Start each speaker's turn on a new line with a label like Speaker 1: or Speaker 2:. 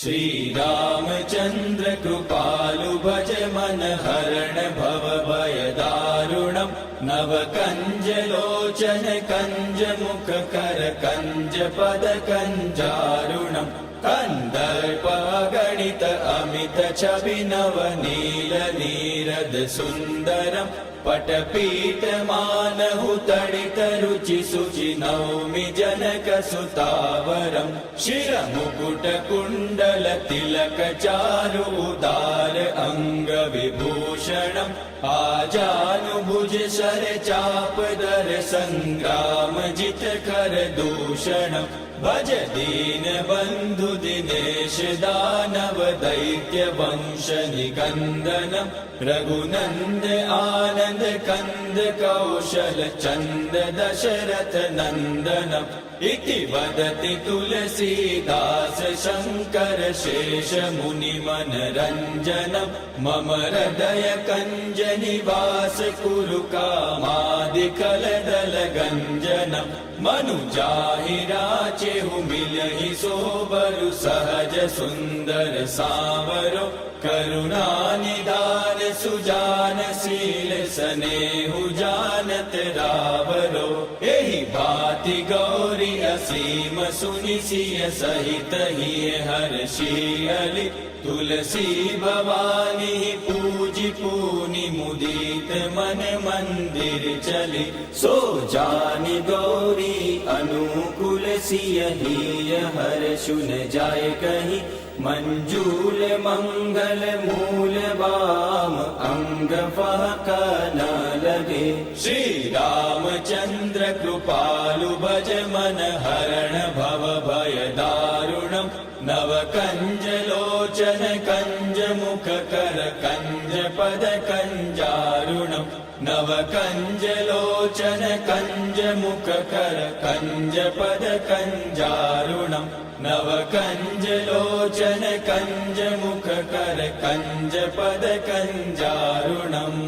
Speaker 1: श्रीरामचन्द्र कृपालु भज मन हरण भव भय दारुणम् नव कंज लोचन कंज मुख कर कंज पद कंजारुणम् कंदर्प गणित अमित छवि नव नील नीरद सुंदरम् पटपीठ मानहु तडित रुचि सुचि नौमि जनक सुतावरम् शिर मुकुट कुण्डल तिलक चारु उदार अंग विभूषणम् आजानुभुज शर चाप दर संग्राम जित कर दूषणम् भज दीन बंधु दिनेश दानव दैत्य वंश निकंदनम् रघुनंद आनंद कंद कौशल चंद दशरथ नंदनम् इति वदति तुलसीदास शंकर शेष मुनि मनरंजनम् मम हृदय कंज निवास कुरु कामादि कलदल गंजनम् मनु जाहि राचेहु मिलहि सोबरु सहज सुंदर सावरो करुणा निदान सुजान शील सनेहु जानत रावरो एहि भाति गौरी असीम सुनि सिय सहित हिय हर्षियलि तुलसी भवानी पूजि पूनि मुदित मन मंदिर चली सो जानि गौरी अनुकूल सिय हिय हर्षु न जाय कहि मंजूल मंगल मूल बाम अंग फहक न लगे श्री रामचंद्र कृपालु भज मन हरण भव भय दारुणम् नव कंज लोचन कंज मुख कर कंज पद कंजारुणम् नव कंज लोचन कंज मुख कर कंज पद कंजारुणम् नव कंज लोचन कंज मुख कर कंज पद कंजारुणम्।